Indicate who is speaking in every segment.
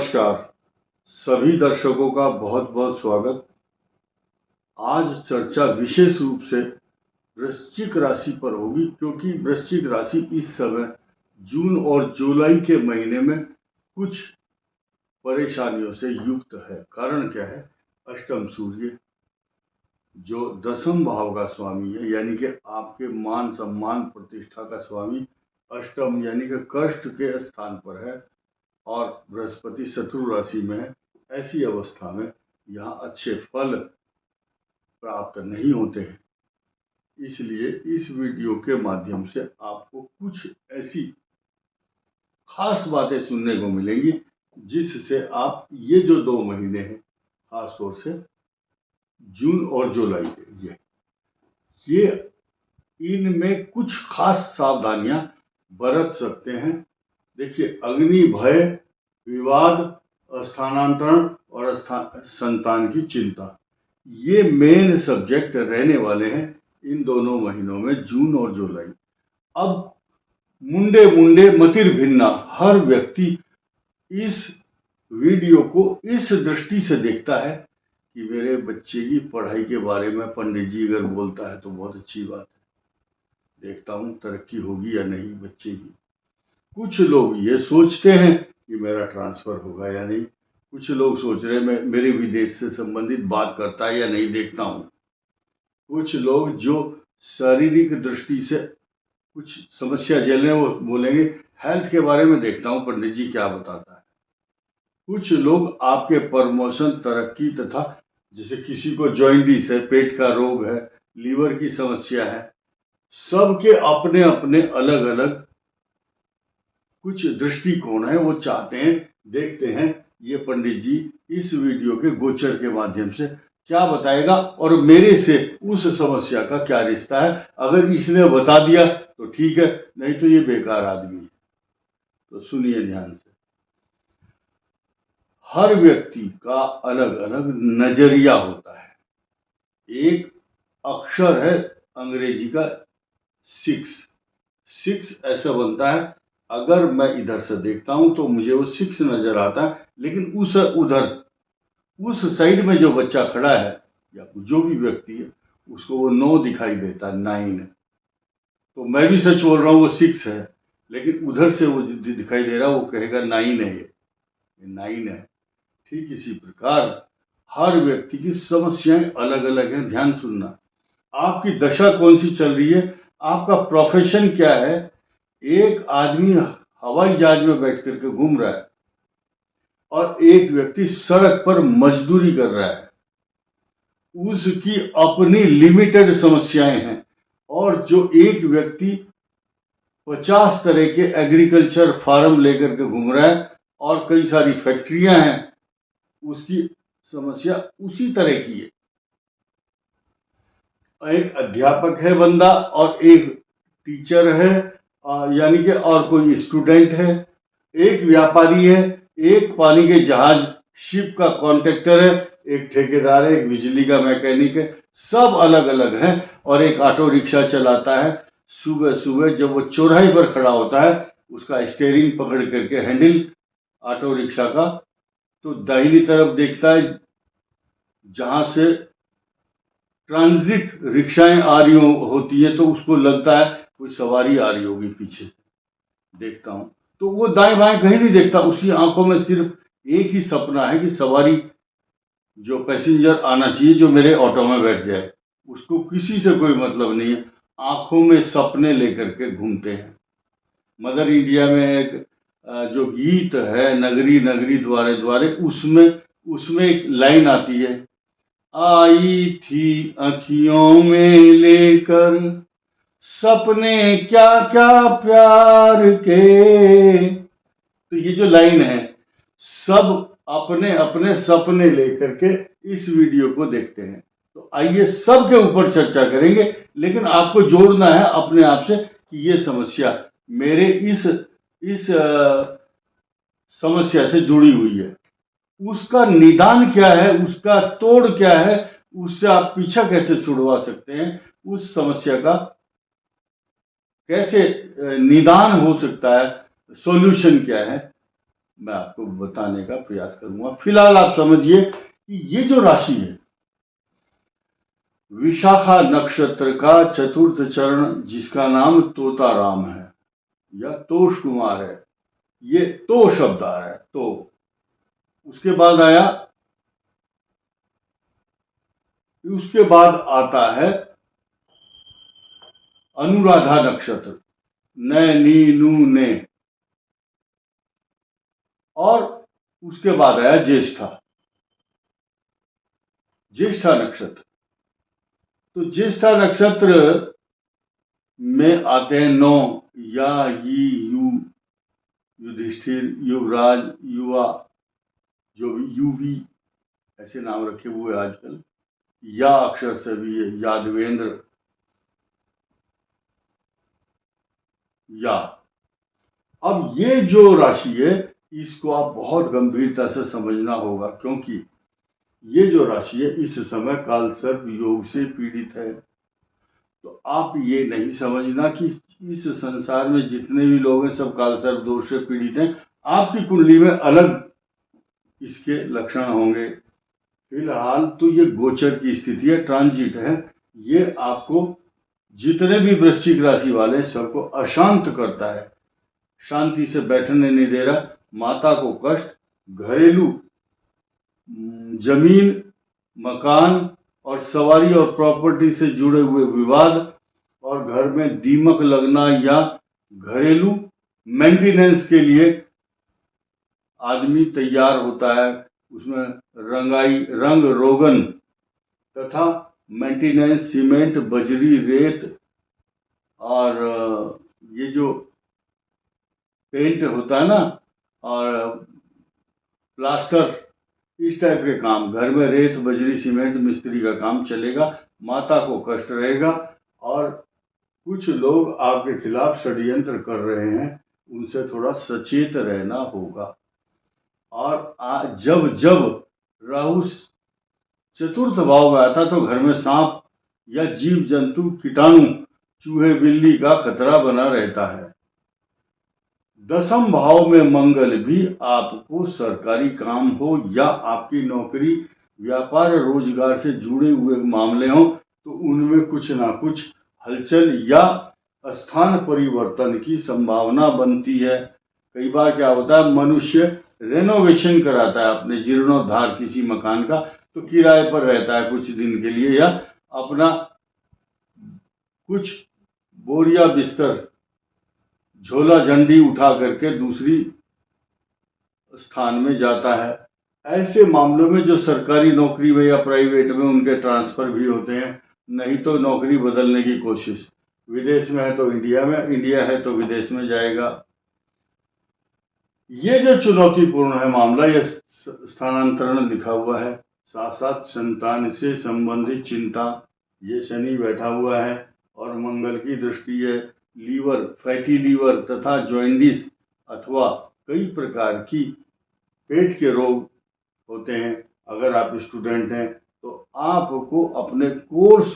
Speaker 1: नमस्कार। सभी दर्शकों का बहुत बहुत स्वागत। आज चर्चा विशेष रूप से वृश्चिक राशि पर होगी, क्योंकि वृश्चिक राशि इस समय जून और जुलाई के महीने में कुछ परेशानियों से युक्त है। कारण क्या है? अष्टम सूर्य जो दसम भाव का स्वामी है, यानी कि आपके मान सम्मान प्रतिष्ठा का स्वामी, अष्टम यानी कि कष्ट के स्थान पर है और बृहस्पति शत्रु राशि में है। ऐसी अवस्था में यहाँ अच्छे फल प्राप्त नहीं होते हैं। इसलिए इस वीडियो के माध्यम से आपको कुछ ऐसी खास बातें सुनने को मिलेंगी जिससे आप ये जो 2 महीने हैं, खास तौर से जून और जुलाई के, ये इनमें कुछ खास सावधानियां बरत सकते हैं। देखिए, अग्नि भय, विवाद, स्थानांतरण और संतान की चिंता, ये मेन सब्जेक्ट रहने वाले हैं इन दोनों महीनों में, जून और जुलाई। अब मुंडे मुंडे मतिर भिन्ना, हर व्यक्ति इस वीडियो को इस दृष्टि से देखता है कि मेरे बच्चे की पढ़ाई के बारे में पंडित जी अगर बोलता है तो बहुत अच्छी बात है, देखता हूँ तरक्की होगी या नहीं बच्चे की। कुछ लोग ये सोचते हैं कि मेरा ट्रांसफर होगा या नहीं। कुछ लोग सोच रहे हैं मेरे विदेश से संबंधित बात करता है या नहीं, देखता हूँ। कुछ लोग जो शारीरिक दृष्टि से कुछ समस्या झेल रहे हैं वो बोलेंगे हेल्थ के बारे में देखता हूँ पंडित जी क्या बताता है। कुछ लोग आपके प्रमोशन, तरक्की तथा जैसे किसी को जॉइंटिस है, पेट का रोग है, लीवर की समस्या है, सबके अपने अपने अलग अलग कुछ दृष्टिकोण है। वो चाहते हैं, देखते हैं ये पंडित जी इस वीडियो के गोचर के माध्यम से क्या बताएगा और मेरे से उस समस्या का क्या रिश्ता है। अगर इसने बता दिया तो ठीक है, नहीं तो ये बेकार आदमी है। तो सुनिए ध्यान से। हर व्यक्ति का अलग अलग नजरिया होता है। एक अक्षर है अंग्रेजी का 6 ऐसा बनता है। अगर मैं इधर से देखता हूं तो मुझे वो 6 नजर आता है, लेकिन उस साइड में जो बच्चा खड़ा है या जो भी व्यक्ति है उसको वो 9 दिखाई देता है, 9 है। तो मैं भी सच बोल रहा हूँ, वो 6 है, लेकिन उधर से वो दिखाई दे रहा है, वो कहेगा 9 है, ये 9 है। ठीक इसी प्रकार हर व्यक्ति की समस्याएं अलग अलग हैं। ध्यान सुनना। आपकी दशा कौन सी चल रही है, आपका प्रोफेशन क्या है। एक आदमी हवाई जहाज में बैठ करके घूम रहा है और एक व्यक्ति सड़क पर मजदूरी कर रहा है। उसकी अपनी लिमिटेड समस्याएं हैं। और जो एक व्यक्ति 50 तरह के एग्रीकल्चर फार्म लेकर के घूम रहा है और कई सारी फैक्ट्रियां हैं, उसकी समस्या उसी तरह की है। एक अध्यापक है बंदा और एक टीचर है, यानी कि और कोई स्टूडेंट है। एक व्यापारी है, एक पानी के जहाज शिप का कॉन्ट्रैक्टर है, एक ठेकेदार है, एक बिजली का मैकेनिक है। सब अलग अलग हैं। और एक ऑटो रिक्शा चलाता है। सुबह सुबह जब वो चौराहे पर खड़ा होता है, उसका स्टीयरिंग पकड़ करके हैंडल ऑटो रिक्शा का, तो दाहिनी तरफ देखता है जहां से ट्रांजिट रिक्शाएं आ रही होती है, तो उसको लगता है कोई सवारी आ रही होगी पीछे से। देखता हूं तो वो दाएं बाएं कहीं नहीं देखता। उसकी आंखों में सिर्फ एक ही सपना है कि सवारी, जो पैसेंजर आना चाहिए, जो मेरे ऑटो में बैठ जाए। उसको किसी से कोई मतलब नहीं है। आंखों में सपने लेकर के घूमते हैं। मदर इंडिया में एक जो गीत है, नगरी नगरी द्वारे द्वारे, उसमें एक लाइन आती है, आई थी अखियों में लेकर सपने क्या क्या प्यार के। तो ये जो लाइन है, सब अपने अपने सपने लेकर के इस वीडियो को देखते हैं। तो आइए सब के ऊपर चर्चा करेंगे, लेकिन आपको जोड़ना है अपने आप से कि ये समस्या मेरे इस समस्या से जुड़ी हुई है। उसका निदान क्या है, उसका तोड़ क्या है, उससे आप पीछा कैसे छुड़वा सकते हैं, उस समस्या का कैसे निदान हो सकता है, सॉल्यूशन क्या है, मैं आपको बताने का प्रयास करूंगा। फिलहाल आप समझिए कि ये जो राशि है, विशाखा नक्षत्र का चतुर्थ चरण, जिसका नाम तोताराम है या तोष कुमार है, ये तो शब्द आ रहा है। तो उसके बाद आता है अनुराधा नक्षत्र, न नी नू ने, और उसके बाद आया ज्येष्ठा नक्षत्र। तो ज्येष्ठा नक्षत्र में आते हैं 9 या, यी, यू, युधिष्ठिर, युवराज, युवा, जो भी यूवी ऐसे नाम रखे हुए आजकल, या अक्षर से भी है यादवेंद्र, या। अब ये जो राशि है, इसको आप बहुत गंभीरता से समझना होगा, क्योंकि ये जो राशि है इस समय कालसर्प योग से पीड़ित है। तो आप ये नहीं समझना कि इस संसार में जितने भी लोग हैं सब कालसर्प दोष से पीड़ित हैं। आपकी कुंडली में अलग इसके लक्षण होंगे। फिलहाल तो ये गोचर की स्थिति है, ट्रांजिट है। ये आपको जितने भी वृश्चिक राशि वाले सबको अशांत करता है, शांति से बैठने नहीं दे रहा, माता को कष्ट, घरेलू जमीन, मकान और सवारी और प्रॉपर्टी से जुड़े हुए विवाद, और घर में दीमक लगना या घरेलू मेंटेनेंस के लिए आदमी तैयार होता है, उसमें रंग रोगन तथा मेंटेनेंस, सीमेंट, बजरी, रेत और ये जो पेंट होता है ना, और प्लास्टर, इस टाइप के काम, घर में रेत, बजरी, सीमेंट, मिस्त्री का काम चलेगा। माता को कष्ट रहेगा, और कुछ लोग आपके खिलाफ षड्यंत्र कर रहे हैं, उनसे थोड़ा सचेत रहना होगा। और जब जब राहु चतुर्थ भाव में आता तो घर में सांप या जीव जंतु, कीटाणु, चूहे बिल्ली का खतरा बना रहता है। दसम भाव में मंगल भी आपको सरकारी काम हो या आपकी नौकरी, व्यापार, रोजगार से जुड़े हुए मामले हों, तो उनमें कुछ ना कुछ हलचल या स्थान परिवर्तन की संभावना बनती है। कई बार क्या होता है, मनुष्य रेनोवेशन कराता है अपने जीर्णोद्धार किसी मकान का, तो किराए पर रहता है कुछ दिन के लिए, या अपना कुछ बोरिया बिस्तर, झोला झंडी उठा करके दूसरी स्थान में जाता है। ऐसे मामलों में जो सरकारी नौकरी में या प्राइवेट में, उनके ट्रांसफर भी होते हैं, नहीं तो नौकरी बदलने की कोशिश, विदेश में है तो इंडिया में, इंडिया है तो विदेश में जाएगा। ये जो चुनौतीपूर्ण है मामला, यह स्थानांतरण लिखा हुआ है। साथ साथ संतान से संबंधित चिंता, ये शनि बैठा हुआ है और मंगल की दृष्टि है। लीवर, फैटी लीवर तथा जॉइंडिस अथवा कई प्रकार की पेट के रोग होते हैं। अगर आप स्टूडेंट हैं तो आपको अपने कोर्स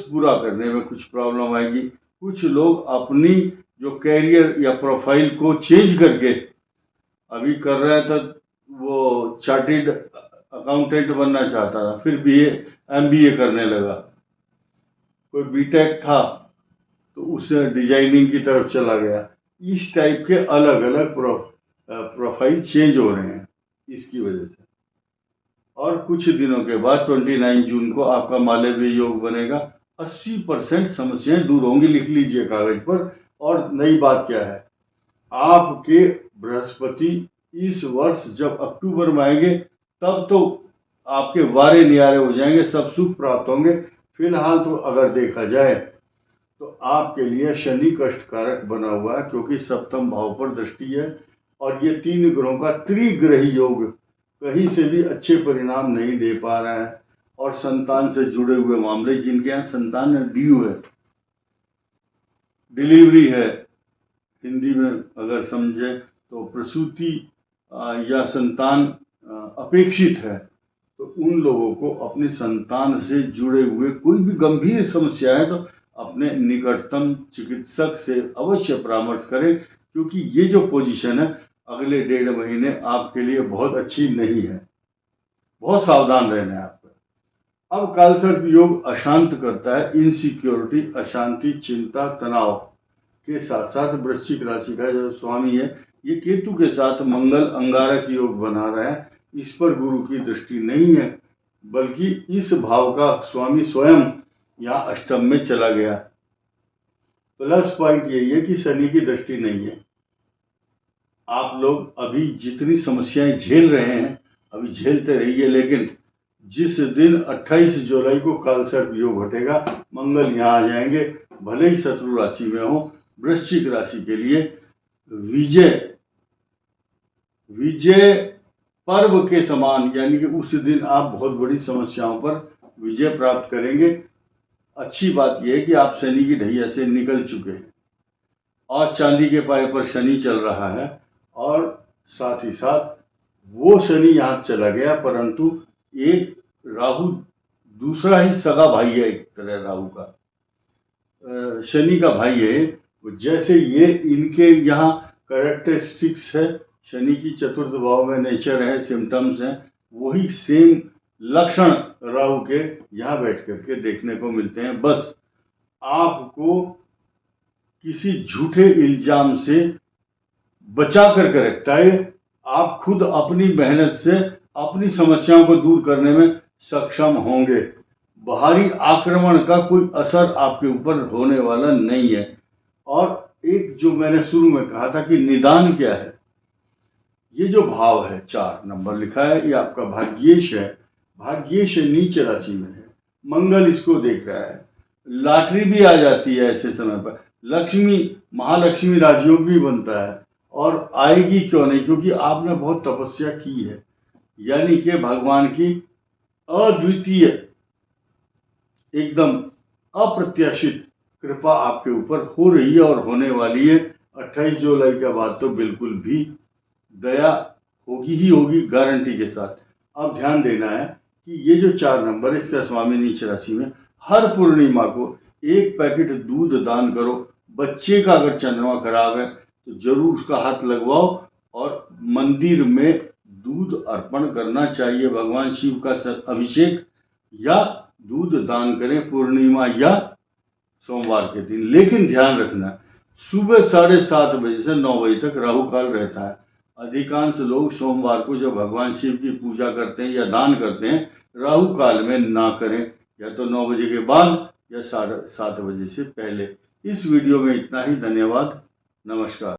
Speaker 1: पूरा करने में कुछ प्रॉब्लम आएगी। कुछ लोग अपनी जो कैरियर या प्रोफाइल को चेंज करके अभी कर रहे हैं, तो वो चार्टेड अकाउंटेंट बनना चाहता था, फिर MBA करने लगा। कोई बीटेक था तो उससे डिजाइनिंग की तरफ चला गया। इस टाइप के अलग अलग प्रोफाइल चेंज हो रहे हैं इसकी वजह से। और कुछ दिनों के बाद 29 जून को आपका मालवीय योग बनेगा। 80% समस्याएं दूर होंगी, लिख लीजिए कागज पर। और नई बात क्या है, आपके बृहस्पति इस वर्ष जब अक्टूबर में आएंगे, तब तो आपके वारे नियारे हो जाएंगे, सब सुख प्राप्त होंगे। फिलहाल तो अगर देखा जाए तो आपके लिए शनि कष्टकारक बना हुआ है, क्योंकि सप्तम भाव पर दृष्टि है, और ये 3 ग्रहों का त्रिग्रही योग कहीं से भी अच्छे परिणाम नहीं दे पा रहा है। और संतान से जुड़े हुए मामले, जिनके यहाँ संतान ड्यू है, डिलीवरी है, हिंदी में अगर समझे तो प्रसूति या संतान अपेक्षित है, तो उन लोगों को अपनी संतान से जुड़े हुए कोई भी गंभीर समस्या है तो अपने निकटतम चिकित्सक से अवश्य परामर्श करें, क्योंकि ये जो पोजीशन है अगले 1.5 महीने आपके लिए बहुत अच्छी नहीं है, बहुत सावधान रहना है आपको। अब कालसर्प योग अशांत करता है, इनसिक्योरिटी, अशांति, चिंता, तनाव के साथ साथ वृश्चिक राशि का जो स्वामी है ये केतु के साथ मंगल अंगारक योग बना रहा है। इस पर गुरु की दृष्टि नहीं है, बल्कि इस भाव का स्वामी स्वयं यहाँ अष्टम में चला गया। प्लस पॉइंट यही है कि शनि की दृष्टि नहीं है। आप लोग अभी जितनी समस्याएं झेल रहे हैं अभी झेलते रहिए, लेकिन जिस दिन 28 जुलाई को कालसर्प योग हटेगा, मंगल यहाँ आ जाएंगे, भले ही शत्रु राशि में हो, वृश्चिक राशि के लिए विजय पर्व के समान, यानी कि उस दिन आप बहुत बड़ी समस्याओं पर विजय प्राप्त करेंगे। अच्छी बात यह है कि आप शनि की ढैया से निकल चुके हैं और चांदी के पाए पर शनि चल रहा है, और साथ ही साथ वो शनि यहाँ चला गया, परंतु एक राहु दूसरा ही सगा भाई है, एक तरह राहु का शनि का भाई है। जैसे ये इनके यहाँ कैरेक्टरिस्टिक्स है, शनि की चतुर्थ भाव में नेचर है, सिम्टम्स हैं, वही सेम लक्षण राहु के यहाँ बैठ करके देखने को मिलते हैं। बस आपको किसी झूठे इल्जाम से बचा करके रखता है। आप खुद अपनी मेहनत से अपनी समस्याओं को दूर करने में सक्षम होंगे। बाहरी आक्रमण का कोई असर आपके ऊपर होने वाला नहीं है। और एक जो मैंने शुरू में कहा था कि निदान क्या है, ये जो भाव है 4 नंबर लिखा है, ये आपका भाग्येश है। भाग्येश नीच राशि में है, मंगल इसको देख रहा है। लॉटरी भी आ जाती है ऐसे समय पर, लक्ष्मी महालक्ष्मी राजयोग भी बनता है, और आएगी क्यों नहीं, क्योंकि आपने बहुत तपस्या की है, यानी कि भगवान की अद्वितीय एकदम अप्रत्याशित कृपा आपके ऊपर हो रही है और होने वाली है। 28 जुलाई के बाद तो बिल्कुल भी दया होगी ही होगी, गारंटी के साथ। अब ध्यान देना है कि ये जो 4 नंबर है इसका स्वामी नीच राशि में, हर पूर्णिमा को 1 पैकेट दूध दान करो। बच्चे का अगर चंद्रमा खराब है तो जरूर उसका हाथ लगवाओ, और मंदिर में दूध अर्पण करना चाहिए। भगवान शिव का अभिषेक या दूध दान करें पूर्णिमा या सोमवार के दिन। लेकिन ध्यान रखना, सुबह 7:30 बजे से 9 बजे तक राहु काल रहता है। अधिकांश लोग सोमवार को जब भगवान शिव की पूजा करते हैं या दान करते हैं, राहु काल में ना करें, या तो 9 बजे के बाद या 7:30 बजे से पहले। इस वीडियो में इतना ही। धन्यवाद, नमस्कार।